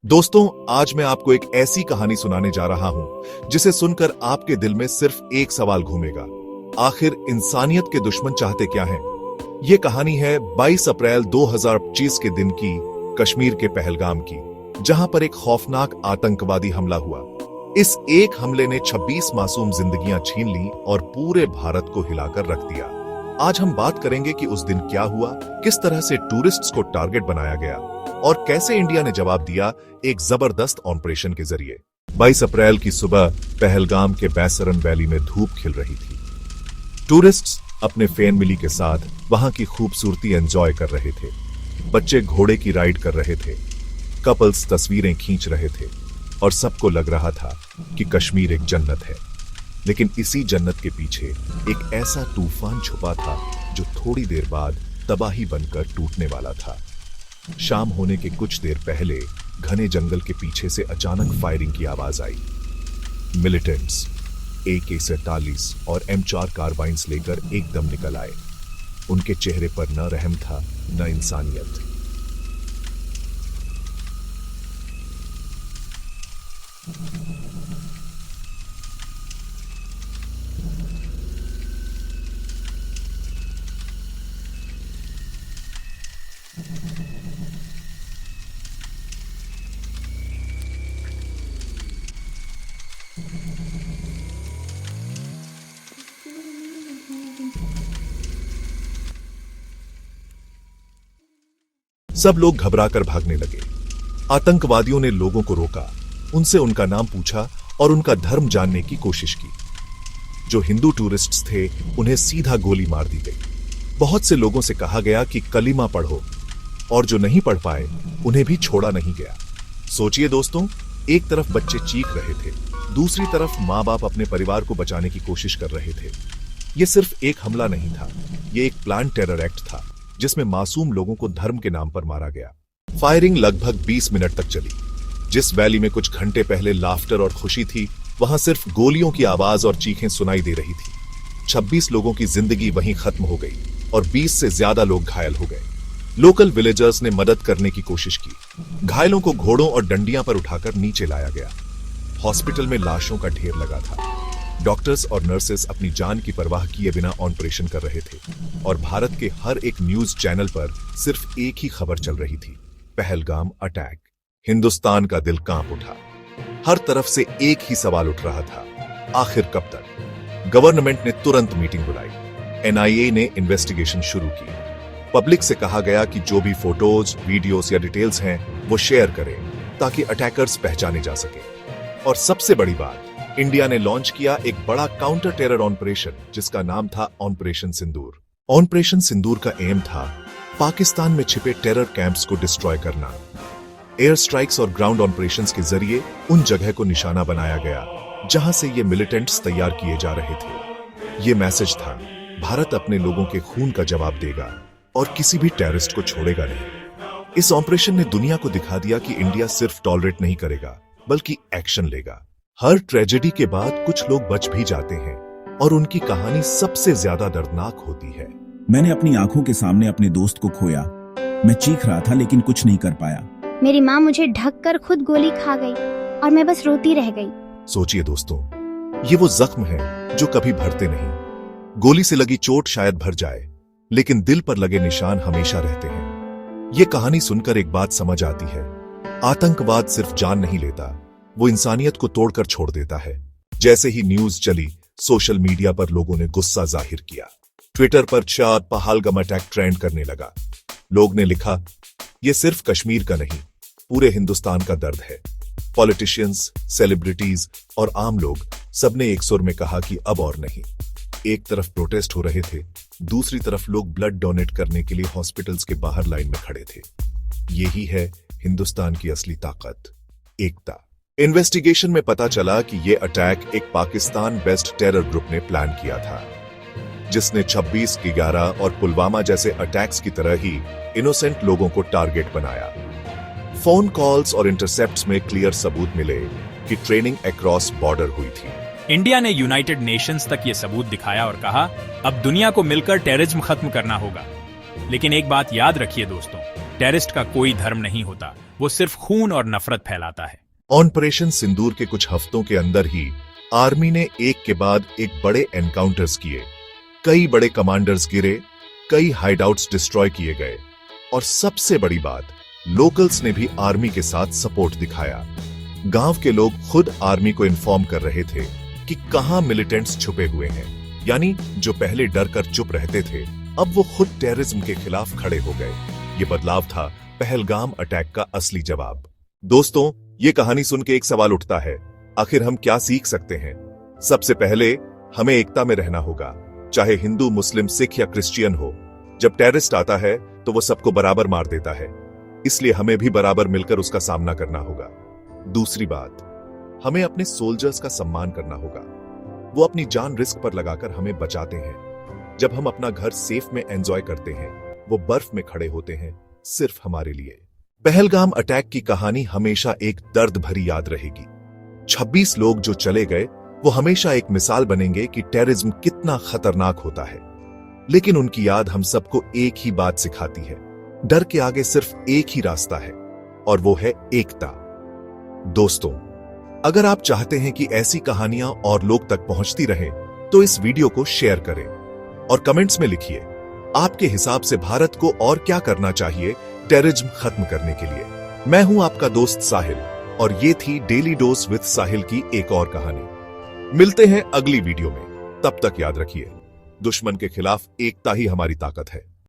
दोस्तों, आज मैं आपको एक ऐसी कहानी सुनाने जा रहा हूं जिसे सुनकर आपके दिल में सिर्फ एक सवाल घूमेगा। आखिर इंसानियत के दुश्मन चाहते क्या हैं? ये कहानी है 22 अप्रैल 2025 के दिन की, कश्मीर के पहलगाम की, जहां पर एक खौफनाक आतंकवादी हमला हुआ। इस एक हमले ने 26 मासूम जिंदगियां छीन ली और पूरे भारत को हिलाकर रख दिया। आज हम बात करेंगे कि उस दिन क्या हुआ, किस तरह से टूरिस्ट्स को टारगेट बनाया गया और कैसे इंडिया ने जवाब दिया एक जबरदस्त ऑपरेशन के जरिए। 22 अप्रैल की सुबह पहलगाम के बैसरन वैली में धूप खिल रही थी। टूरिस्ट्स अपने फैमिली के साथ वहां की खूबसूरती एंजॉय कर रहे थे। बच्चे घोड़े की राइड कर रहे थे, कपल्स तस्वीरें खींच रहे थे और सबको लग रहा था कि कश्मीर एक जन्नत है। लेकिन इसी जन्नत के पीछे एक ऐसा तूफान छुपा था जो थोड़ी देर बाद तबाही बनकर टूटने वाला था। शाम होने के कुछ देर पहले घने जंगल के पीछे से अचानक फायरिंग की आवाज आई। मिलिटेंट्स AK-47 और M4 कार्बाइन्स लेकर एकदम निकल आए। उनके चेहरे पर न रहम था न इंसानियत। सब लोग घबराकर भागने लगे। आतंकवादियों ने लोगों को रोका, उनसे उनका नाम पूछा और उनका धर्म जानने की कोशिश की। जो हिंदू टूरिस्ट्स थे उन्हें सीधा गोली मार दी गई। बहुत से लोगों से कहा गया कि कलीमा पढ़ो, और जो नहीं पढ़ पाए उन्हें भी छोड़ा नहीं गया। सोचिए दोस्तों, एक तरफ बच्चे चीख रहे थे, दूसरी तरफ माँ बाप अपने परिवार को बचाने की कोशिश कर रहे थे। यह सिर्फ एक हमला नहीं था, यह एक प्लान टेरर एक्ट था जिसमें मासूम लोगों को धर्म के नाम पर मारा गया। फायरिंग लगभग 20 मिनट तक चली। जिस वैली में कुछ घंटे पहले लाफ्टर और खुशी थी, वहां सिर्फ गोलियों की आवाज और चीखें सुनाई दे रही थी। 26 लोगों की जिंदगी वहीं खत्म हो गई और 20 से ज्यादा लोग घायल हो गए। लोकल विलेजर्स ने मदद करने की कोशिश की। घायलों को घोड़ों और डंडियां पर उठाकर नीचे लाया गया। हॉस्पिटल में लाशों का ढेर लगा था। डॉक्टर्स और नर्सेस अपनी जान की परवाह किए बिना ऑपरेशन कर रहे थे और भारत के हर एक न्यूज चैनल पर सिर्फ एक ही खबर चल रही थी, पहलगाम अटैक। हिंदुस्तान का दिल कांप उठा। हर तरफ से एक ही सवाल उठ रहा था, आखिर कब तक? गवर्नमेंट ने तुरंत मीटिंग बुलाई। NIA ने इन्वेस्टिगेशन शुरू की। पब्लिक से कहा गया कि जो भी फोटोज, वीडियोस या डिटेल्स हैं वो शेयर करें ताकि अटैकर्स पहचाने जा सके। और सबसे बड़ी बात, इंडिया ने लॉन्च किया एक बड़ा काउंटर टेरर ऑपरेशन जिसका नाम था ऑपरेशन सिंदूर। ऑपरेशन सिंदूर का एम था पाकिस्तान में छिपे टेरर कैंप्स को डिस्ट्रॉय करना। एयर स्ट्राइक्स और ग्राउंड ऑपरेशंस के जरिए उन जगह को निशाना बनाया गया जहां से ये मिलिटेंट्स तैयार किए जा रहे थे। ये मैसेज था, भारत अपने लोगों के खून का जवाब देगा और किसी भी टेररिस्ट को छोड़ेगा नहीं। इस ऑपरेशन ने दुनिया को दिखा दिया कि इंडिया सिर्फ टॉलरेट नहीं करेगा बल्कि एक्शन लेगा। हर ट्रेजेडी के बाद कुछ लोग बच भी जाते हैं और उनकी कहानी सबसे ज्यादा दर्दनाक होती है। मैंने अपनी आंखों के सामने अपने दोस्त को खोया। मैं चीख रहा था लेकिन कुछ नहीं कर पाया। मेरी माँ मुझे ढक कर खुद गोली खा गई और मैं बस रोती रह गई। सोचिए दोस्तों, ये वो जख्म है जो कभी भरते नहीं। गोली से लगी चोट शायद भर जाए, लेकिन दिल पर लगे निशान हमेशा रहते हैं। ये कहानी सुनकर एक बात समझ आती है, आतंकवाद सिर्फ जान नहीं लेता, वो इंसानियत को तोड़कर छोड़ देता है। जैसे ही न्यूज चली, सोशल मीडिया पर लोगों ने गुस्सा जाहिर किया। ट्विटर पर पहलगाम अटैक ट्रेंड करने लगा। लोग ने लिखा, ये सिर्फ कश्मीर का नहीं, पूरे हिंदुस्तान का दर्द है। पॉलिटिशियंस, सेलिब्रिटीज और आम लोग सबने एक सुर में कहा कि अब और नहीं। एक तरफ प्रोटेस्ट हो रहे थे, दूसरी तरफ लोग ब्लड डोनेट करने के लिए हॉस्पिटल्स के बाहर लाइन में खड़े थे। यही है हिंदुस्तान की असली ताकत, एकता। इन्वेस्टिगेशन में पता चला कि यह अटैक एक पाकिस्तान बेस्ड टेरर ग्रुप ने प्लान किया था, जिसने 26 की 11 और पुलवामा जैसे अटैक्स की तरह ही इनोसेंट लोगों को टारगेट बनाया। फोन कॉल्स और इंटरसेप्ट्स में क्लियर सबूत मिले कि ट्रेनिंग अक्रॉस बॉर्डर हुई थी। इंडिया ने यूनाइटेड नेशंस तक ये सबूत दिखाया और कहा, अब दुनिया को मिलकर टेररिज्म खत्म करना होगा। लेकिन एक बात याद रखिए दोस्तों, टेररिस्ट का कोई धर्म नहीं होता, वो सिर्फ खून और नफरत फैलाता है। ऑपरेशन सिंदूर के कुछ हफ्तों के अंदर ही आर्मी ने एक के बाद एक बड़े एनकाउंटर्स किए। कई बड़े कमांडर्स गिरे, कई हाइडआउट्स डिस्ट्रॉय किए गए और सबसे बड़ी बात, लोकल्स ने भी आर्मी के साथ सपोर्ट दिखाया। गांव के लोग खुद आर्मी को इन्फॉर्म कर रहे थे कि कहां मिलिटेंट्स छुपे हुए हैं, यानी जो पहले डर कर चुप रहते थे अब वो खुद टेररिज्म के खिलाफ खड़े हो गए। ये बदलाव था पहलगाम अटैक का असली जवाब। दोस्तों, ये कहानी सुन के एक सवाल उठता है, आखिर हम क्या सीख सकते हैं? सबसे पहले हमें एकता में रहना होगा, चाहे हिंदू, मुस्लिम, सिख या क्रिश्चियन हो। जब टेररिस्ट आता है तो वो सबको बराबर मार देता है, इसलिए हमें भी बराबर मिलकर उसका सामना करना होगा। दूसरी बात, हमें अपने सोल्जर्स का सम्मान करना होगा। वो अपनी जान रिस्क पर लगाकर हमें बचाते हैं। जब हम अपना घर सेफ में एंजॉय करते हैं, वो बर्फ में खड़े होते हैं सिर्फ हमारे लिए। पहलगाम अटैक की कहानी हमेशा एक दर्द भरी याद रहेगी। 26 लोग जो चले गए वो हमेशा एक मिसाल बनेंगे कि टेररिज्म कितना खतरनाक होता है। लेकिन उनकी याद हम सबको एक ही बात सिखाती है, डर के आगे सिर्फ एक ही रास्ता है और वो है एकता। दोस्तों, अगर आप चाहते हैं कि ऐसी कहानियां और लोग तक पहुंचती रहें, तो इस वीडियो को शेयर करें और कमेंट्स में लिखिए आपके हिसाब से भारत को और क्या करना चाहिए टेररिज्म खत्म करने के लिए। मैं हूं आपका दोस्त साहिल और ये थी डेली डोज विद साहिल की एक और कहानी। मिलते हैं अगली वीडियो में, तब तक याद रखिए, दुश्मन के खिलाफ एकता ही हमारी ताकत है।